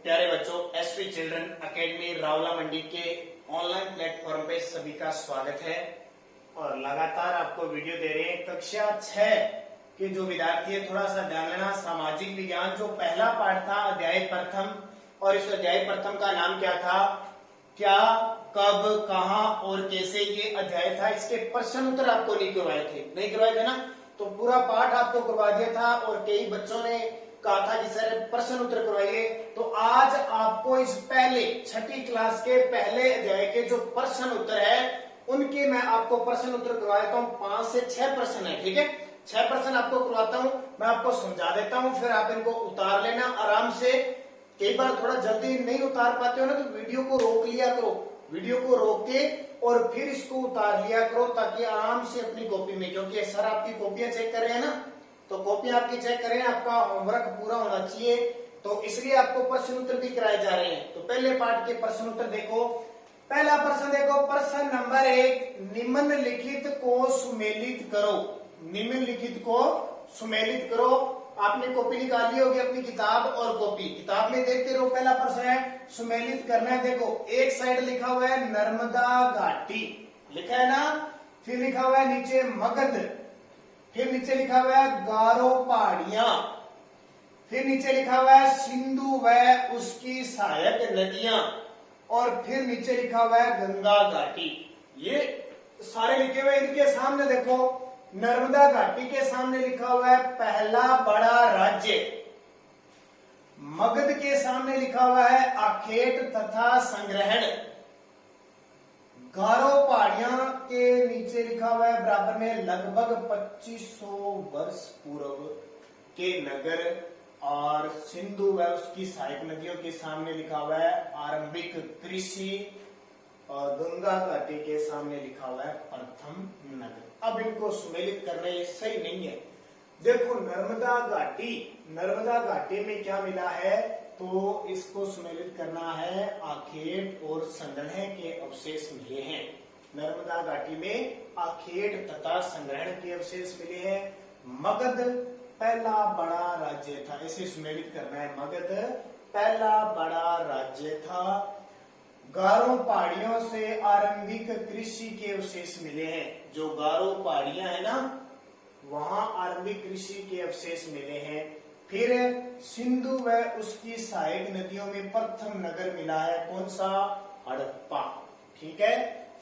प्यारे बच्चों, SP children academy Rawla मंडी के ऑनलाइन प्लेटफॉर्म पे सभी का स्वागत है और लगातार आपको वीडियो दे रहे हैं। कक्षा 6 के जो विद्यार्थी है थोड़ा सा ध्यान लेना। सामाजिक विज्ञान जो पहला पाठ था अध्याय प्रथम, और इस अध्याय प्रथम का नाम क्या था? क्या, कब, कहां और कैसे, ये अध्याय था। इसके प्रश्न उत्तर आपको नहीं करवाए थे ना, तो पूरा पाठ आपको करवा दिया था और कई बच्चों ने कहा था कि सर प्रश्न उत्तर करवाइए। तो आज आपको इस पहले 6ठी क्लास के पहले अध्याय के जो प्रश्न उत्तर है उनके मैं आपको प्रश्न उत्तर करवा देता हूँ। 5 से 6 प्रश्न है, ठीक है। 6 प्रश्न आपको करवाता हूँ, मैं आपको समझा देता हूँ, फिर आप इनको उतार लेना आराम से। कई बार थोड़ा जल्दी नहीं उतार पाते हो ना, तो वीडियो को रोक लिया करो, वीडियो को रोक के और फिर इसको उतार लिया करो, ताकि आराम से अपनी कॉपी में, क्योंकि सर आपकी कॉपियां चेक कर रहे हैं ना, तो कॉपी आपकी चेक करें, आपका होमवर्क पूरा होना चाहिए, तो इसलिए आपको प्रश्न उत्तर भी कराए जा रहे हैं। तो पहले पाठ के प्रश्न उत्तर देखो। पहला प्रश्न देखो, प्रश्न नंबर 1, निम्नलिखित को सुमेलित करो। निम्नलिखित को सुमेलित करो। आपने कॉपी निकाली होगी, अपनी किताब और कॉपी, किताब में देखते रहो। पहला प्रश्न है सुमेलित करना है। देखो एक साइड लिखा हुआ है नर्मदा घाटी, लिखा है ना, फिर लिखा हुआ है नीचे मगध, फिर नीचे लिखा हुआ है गारो पहाड़ियां, फिर नीचे लिखा हुआ है सिंधु व उसकी सहायक नदियां, और फिर नीचे लिखा हुआ है गंगा घाटी। ये सारे लिखे हुए। इनके सामने देखो, नर्मदा घाटी के सामने लिखा हुआ है पहला बड़ा राज्य, मगध के सामने लिखा हुआ है आखेट तथा संग्रहण, गारो पहाड़ियां के नीचे लिखा हुआ है बराबर में लगभग 2500 वर्ष पूर्व के नगर, और सिंधु व उसकी सहायक नदियों के सामने लिखा हुआ है आरंभिक कृषि, और गंगा घाटी के सामने लिखा हुआ है प्रथम नगर। अब इनको सुमेलित करना ये सही नहीं है। देखो नर्मदा घाटी, नर्मदा घाटी में क्या मिला है, तो इसको सुमेलित करना है आखेट और संग्रहण के अवशेष मिले हैं। नर्मदा घाटी में आखेट तथा संग्रहण के अवशेष मिले हैं। मगध पहला बड़ा राज्य था, इसे सुमेलित करना है। मगध पहला बड़ा राज्य था। गारो पहाड़ियों से आरंभिक कृषि के अवशेष मिले हैं। जो गारो पहाड़ियां है ना, वहां आरंभिक कृषि के अवशेष मिले हैं। फिर सिंधु व उसकी सहायक नदियों में प्रथम नगर मिला है। कौन सा? हड़प्पा, ठीक है।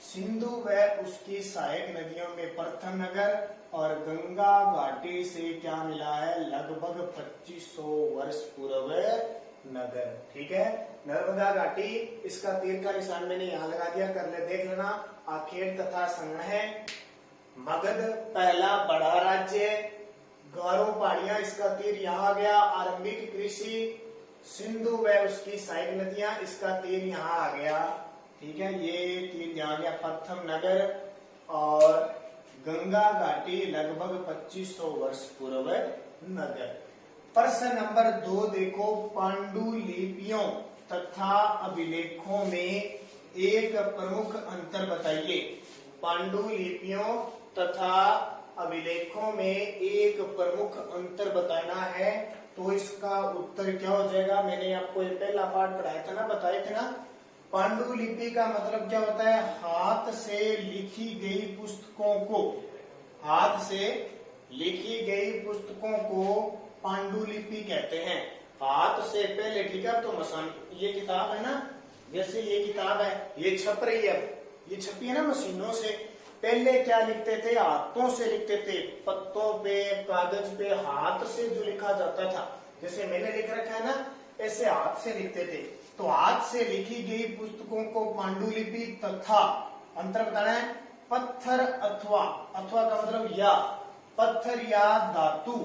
सिंधु व उसकी सहायक नदियों में प्रथम नगर, और गंगा घाटी से क्या मिला है? लगभग 2500 वर्ष पूर्व नगर, ठीक है। नर्मदा घाटी, इसका तीर का निशान मैंने यहाँ लगा दिया, कर ले देख लेना। आखेट तथा संग्रहण, मगध पहला बड़ा राज्य, गारो पहाड़ियां, इसका तीर यहाँ आ गया। आरंभिक कृषि, सिंधु व उसकी सहायक नदियां, इसका तीर यहाँ आ गया, ठीक है। ये तीर यहाँ गया। प्रथम नगर और गंगा घाटी लगभग 2500 वर्ष पूर्व नगर। प्रश्न नंबर 2 देखो, पांडुलिपियों तथा अभिलेखों में एक प्रमुख अंतर बताइए। पांडुलिपियों तथा अभिलेखों में एक प्रमुख अंतर बताना है, तो इसका उत्तर क्या हो जाएगा? मैंने आपको ये पहला पाठ पढ़ाया था ना, बताए थे ना। पांडुलिपि का मतलब क्या होता है? हाथ से लिखी गई पुस्तकों को, हाथ से लिखी गई पुस्तकों को पांडुलिपि कहते हैं। हाथ से पहले, ठीक है। तो मसान, ये किताब है ना, जैसे ये किताब है, ये छप रही है, ये छपी है ना मशीनों से। पहले क्या लिखते थे? हाथों से लिखते थे, पत्तों पे, कागज पे हाथ से जो लिखा जाता था, जैसे मैंने लिख रखा है ना, ऐसे हाथ से लिखते थे। तो हाथ से लिखी गई पुस्तकों को पांडुलिपि तथा, अंतर बताना है, पत्थर अथवा, अथवा का मतलब या, पत्थर या धातु,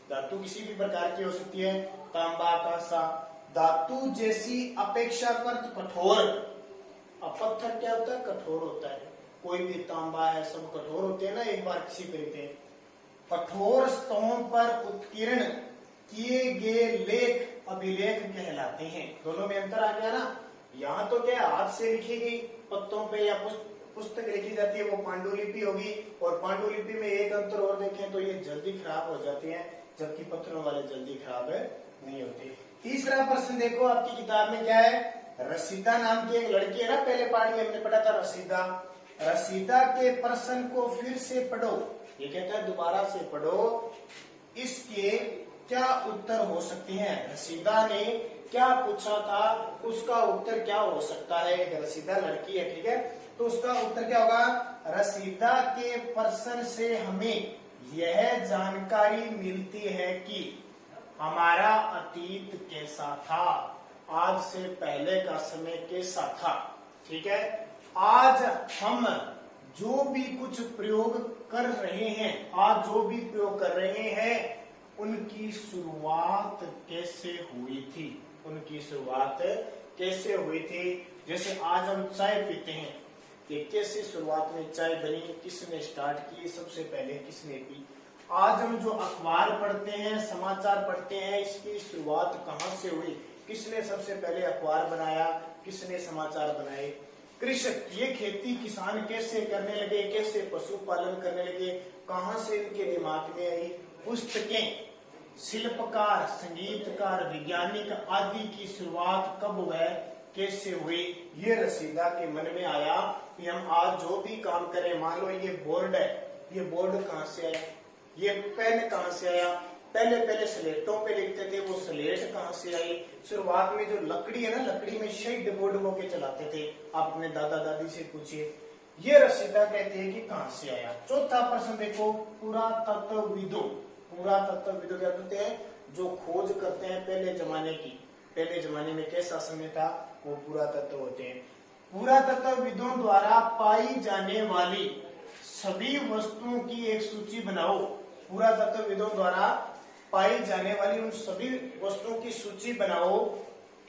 धातु किसी भी प्रकार की हो सकती है, तांबा, कांसा, धातु जैसी अपेक्षाकृत कठोर। अब पत्थर क्या होता है? कठोर होता है। कोई भी तांबा है, सब कठोर होते हैं ना, एक बार किसी पे लिखते हैं। कठोर स्तंभों पर उत्कीर्ण किए गए लेख अभिलेख कहलाते हैं। दोनों में अंतर आ गया ना। यहाँ तो क्या, हाथ से लिखी गई पत्तों पे या पुस्तक लिखी जाती है, वो पांडुलिपि होगी। और पांडुलिपि में एक अंतर और देखें तो ये जल्दी खराब हो जाती है, जबकि पत्थरों वाले जल्दी खराब नहीं होते। तीसरा प्रश्न देखो आपकी किताब में क्या है, रसीदा नाम की एक लड़की है ना, पहले पाठ में हमने पढ़ा था रसीदा। रसीदा के प्रश्न को फिर से पढ़ो, ये कहता है दोबारा से पढ़ो, इसके क्या उत्तर हो सकते हैं। रसीदा ने क्या पूछा था, उसका उत्तर क्या हो सकता है। एक रसीदा लड़की है, ठीक है, तो उसका उत्तर क्या होगा। रसीदा के प्रश्न से हमें यह जानकारी मिलती है कि हमारा अतीत कैसा था, आज से पहले का समय कैसा था। ठीक है, आज हम जो भी कुछ प्रयोग कर रहे हैं, आज जो भी प्रयोग कर रहे हैं, उनकी शुरुआत कैसे हुई थी, उनकी शुरुआत कैसे हुई थी। जैसे आज हम चाय पीते हैं, कि कैसे शुरुआत में चाय बनी, किसने स्टार्ट की, सबसे पहले किसने पी। आज हम जो अखबार पढ़ते हैं, समाचार पढ़ते हैं, इसकी शुरुआत कहाँ से हुई, किसने सबसे पहले अखबार बनाया, किसने समाचार बनाए। कृषक, ये खेती किसान कैसे करने लगे, कैसे पशुपालन करने लगे, कहाँ से इनके दिमाग में आई। पुस्तकें, शिल्पकार, संगीतकार, वैज्ञानिक आदि की शुरुआत कब हुई, कैसे हुई। ये रसीदा के मन में आया कि हम आज जो भी काम करें, मान लो ये बोर्ड है, ये बोर्ड कहाँ से आया, ये पेन कहाँ से आया। पहले स्लेटों पे लिखते थे, वो स्लेट कहाँ से आई। शुरुआत में जो लकड़ी है ना, लकड़ी में शेड बोर्ड वो के चलाते थे, आप अपने दादा दादी से पूछिए। ये रसीदा कहते हैं कि कहाँ से आया। चौथा प्रश्न देखो, पुरातत्वविदों, पुरातत्वविदों क्या कहते हैं, जो खोज करते हैं पहले जमाने की, पहले जमाने में कैसा समय था, वो पुरातत्व होते हैं। पुरातत्वविदों द्वारा पाई जाने वाली सभी वस्तुओं की एक सूची बनाओ। पुरातत्वविदों द्वारा पाई जाने वाली उन सभी वस्तुओं की सूची बनाओ।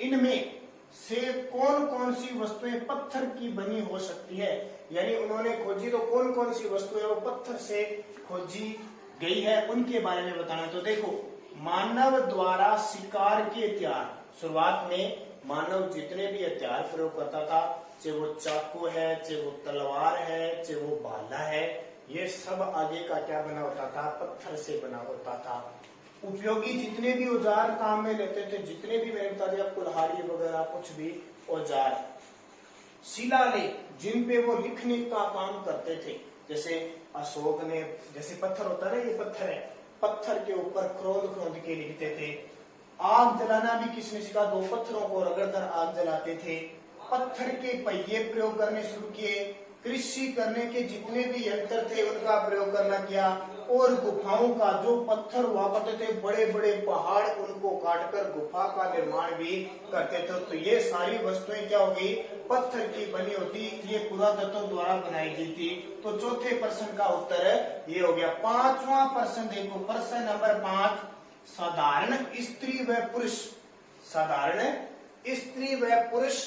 इनमें से कौन कौन सी वस्तुएं पत्थर की बनी हो सकती है, यानी उन्होंने खोजी तो कौन कौन सी वस्तुएं वो पत्थर से खोजी गई है, उनके बारे में बताना। तो देखो, मानव द्वारा शिकार के हथियार, शुरुआत में मानव जितने भी हथियार प्रयोग करता था, चाहे वो चाकू है, चाहे वो तलवार है, चाहे वो भाला है, ये सब आगे का क्या बना होता था, पत्थर से बना होता था। उपयोगी जितने भी औजार काम में लेते थे, जितने भी मैंने बता दिया, कुल्हाड़ी वगैरह कुछ भी औजार। शिलालेख, जिन पे वो लिखने का काम करते थे, जैसे अशोक ने, जैसे पत्थर होता है, ये पत्थर है, पत्थर के ऊपर खोद खोद के लिखते थे। आग जलाना भी किसने सिखा, दो पत्थरों को रगड़कर आग जलाते थे। पत्थर के पहिए प्रयोग करने शुरू किए। कृषि करने के जितने भी यंत्र थे उनका प्रयोग करना किया। और गुफाओं का, जो पत्थर हुआ करते थे, बड़े बड़े पहाड़, उनको काटकर गुफा का निर्माण भी करते थे। तो ये सारी वस्तुएं क्या होगी, पत्थर की बनी होती, ये पुरातत्व द्वारा बनाई गई थी। तो चौथे प्रश्न का उत्तर ये हो गया। पांचवा प्रश्न देखो, प्रश्न नंबर 5, साधारण स्त्री व पुरुष, साधारण स्त्री व पुरुष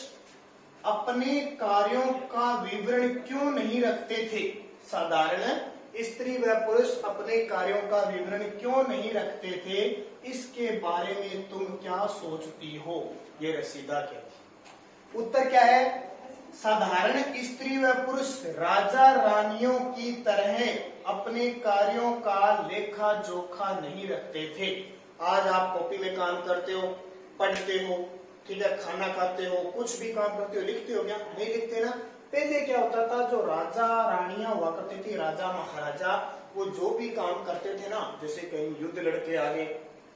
अपने कार्यों का विवरण क्यों नहीं रखते थे। साधारण स्त्री व पुरुष अपने कार्यों का विवरण क्यों नहीं रखते थे, इसके बारे में तुम क्या सोचती हो, ये रसीदा कहती। उत्तर क्या है, साधारण स्त्री व पुरुष राजा रानियों की तरह अपने कार्यों का लेखा जोखा नहीं रखते थे। आज आप कॉपी में काम करते हो, पढ़ते हो, ठीक है, खाना खाते हो, कुछ भी काम करते हो, लिखते हो क्या, नहीं लिखते ना। पहले क्या होता था, जो राजा रानियां हुआ करती थी, राजा महाराजा, वो जो भी काम करते थे ना, जैसे कहीं युद्ध लड़के आगे,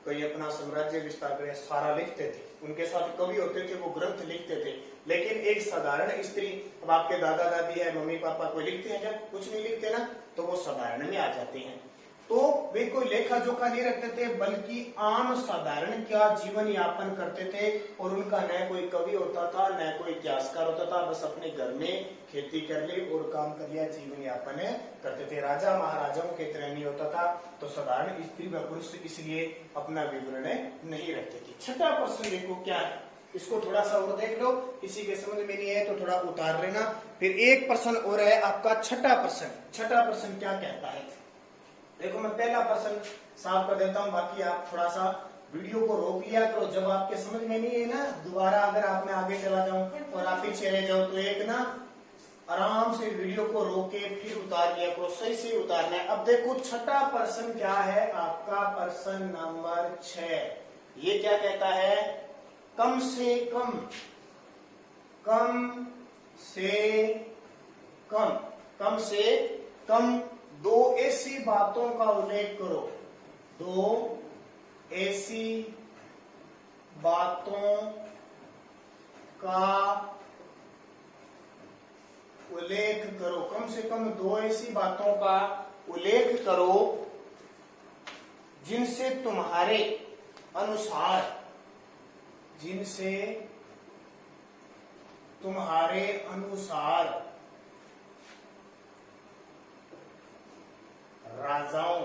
कहीं अपना साम्राज्य विस्तार करे, सारा लिखते थे। उनके साथ कवि होते थे, वो ग्रंथ लिखते थे। लेकिन एक साधारण स्त्री, अब आपके दादा दादी है, मम्मी पापा, कोई लिखते हैं क्या, कुछ नहीं लिखते ना, तो वो साधारण में आ जाते हैं। तो वे कोई लेखा जोखा नहीं रखते थे, बल्कि आम साधारण क्या जीवन यापन करते थे। और उनका न कोई कवि होता था, न कोई इतिहासकार होता था, बस अपने घर में खेती कर ली और काम कर लिया, जीवन यापन करते थे। राजा महाराजाओं के तरह नहीं होता था। तो साधारण स्त्री व पुरुष इसलिए अपना विवरण नहीं रखते थे। छठा प्रश्न देखो क्या है, इसको थोड़ा सा और देख लो, किसी के समझ में नहीं है तो थोड़ा उतार लेना। फिर एक प्रश्न और है आपका छठा प्रश्न। छठा प्रश्न क्या कहता है, देखो मैं पहला प्रश्न साफ कर देता हूं, बाकी आप थोड़ा सा वीडियो को रोक लिया करो। जब आपके समझ में नहीं है ना, दोबारा अगर आप मैं आगे चला जाऊं और आप पीछे रह जाओ, तो एक ना आराम से वीडियो को रोक के फिर उतार लिया करो, सही से उतारना है। अब देखो छठा प्रश्न क्या है आपका, प्रश्न नंबर 6। ये क्या कहता है? कम से कम, कम से कम, कम से कम दो ऐसी बातों का उल्लेख करो, दो ऐसी बातों का उल्लेख करो, कम से कम दो ऐसी बातों का उल्लेख करो जिनसे तुम्हारे अनुसार, जिनसे तुम्हारे अनुसार राजाओं,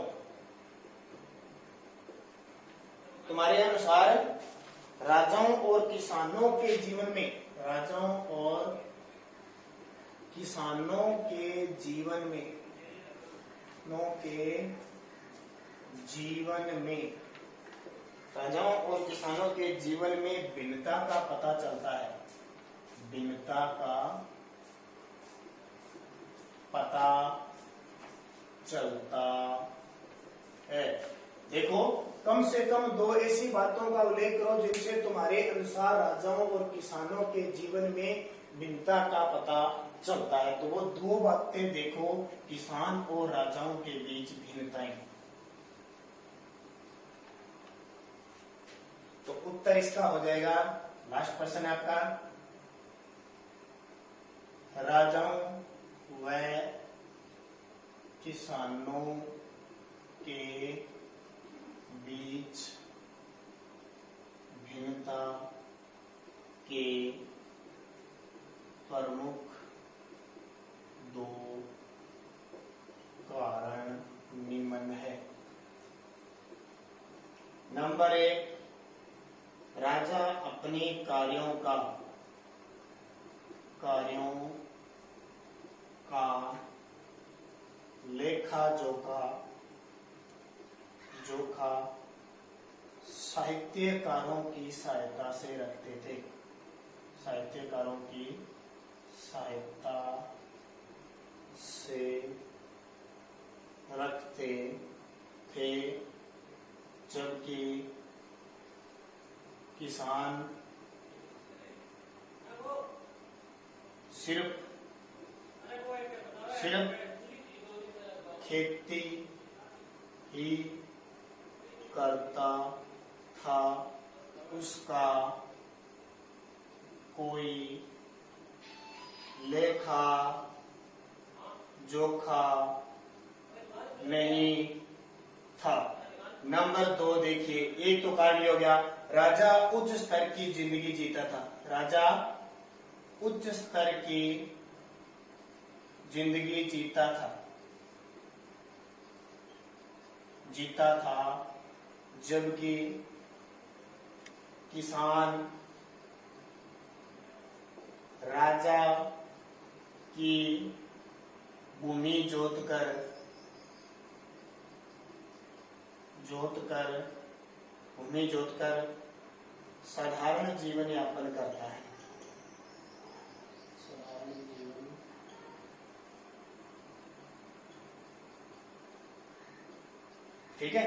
तुम्हारे अनुसार राजाओं और किसानों के जीवन में, राजाओं और किसानों के जीवन में, राजाओं और किसानों के जीवन में भिन्नता का पता चलता है, भिन्नता का पता चलता है। देखो, कम से कम दो ऐसी बातों का उल्लेख करो जिनसे तुम्हारे अनुसार राजाओं और किसानों के जीवन में भिन्नता का पता चलता है। तो वो दो बातें देखो, किसान और राजाओं के बीच भिन्नताएं। तो उत्तर इसका हो जाएगा, लास्ट प्रश्न है आपका, राजाओं व किसानों के बीच भिन्नता के प्रमुख दो कारण निम्न है। नंबर 1, राजा अपने कार्यों का लेखा जोखा साहित्यकारों की सहायता से रखते थे, साहित्यकारों की सहायता से रखते थे, जबकि किसान सिर्फ खेती ही करता था, उसका कोई लेखा जोखा नहीं था। नंबर 2 देखिए, एक तो कार्य हो गया, राजा उच्च स्तर की जिंदगी जीता था, राजा उच्च स्तर की जिंदगी जीता था, जबकि किसान राजा की भूमि जोतकर साधारण जीवन यापन करता है, साधारण जीवन। ठीक है,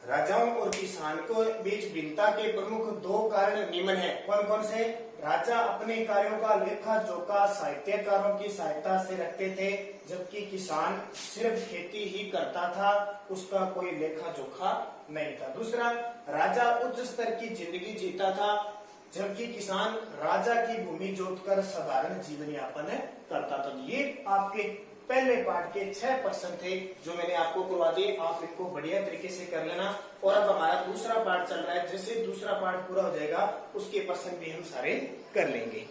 राजाओं और किसान को बीच भिन्नता के प्रमुख दो कारण निम्न है। कौन कौन से? राजा अपने कार्यों का लेखा जोखा साहित्यकारों की सहायता से रखते थे, जबकि किसान सिर्फ खेती ही करता था, उसका कोई लेखा जोखा नहीं था। दूसरा, राजा उच्च स्तर की जिंदगी जीता था, जबकि किसान राजा की भूमि जोतकर साधारण जीवन यापन करता था। ये आपके पहले पार्ट के 6 प्रश्न थे जो मैंने आपको करवा दिए। आप इनको बढ़िया तरीके से कर लेना। और अब हमारा दूसरा पार्ट चल रहा है, जैसे दूसरा पार्ट पूरा हो जाएगा उसके प्रश्न भी हम सारे कर लेंगे।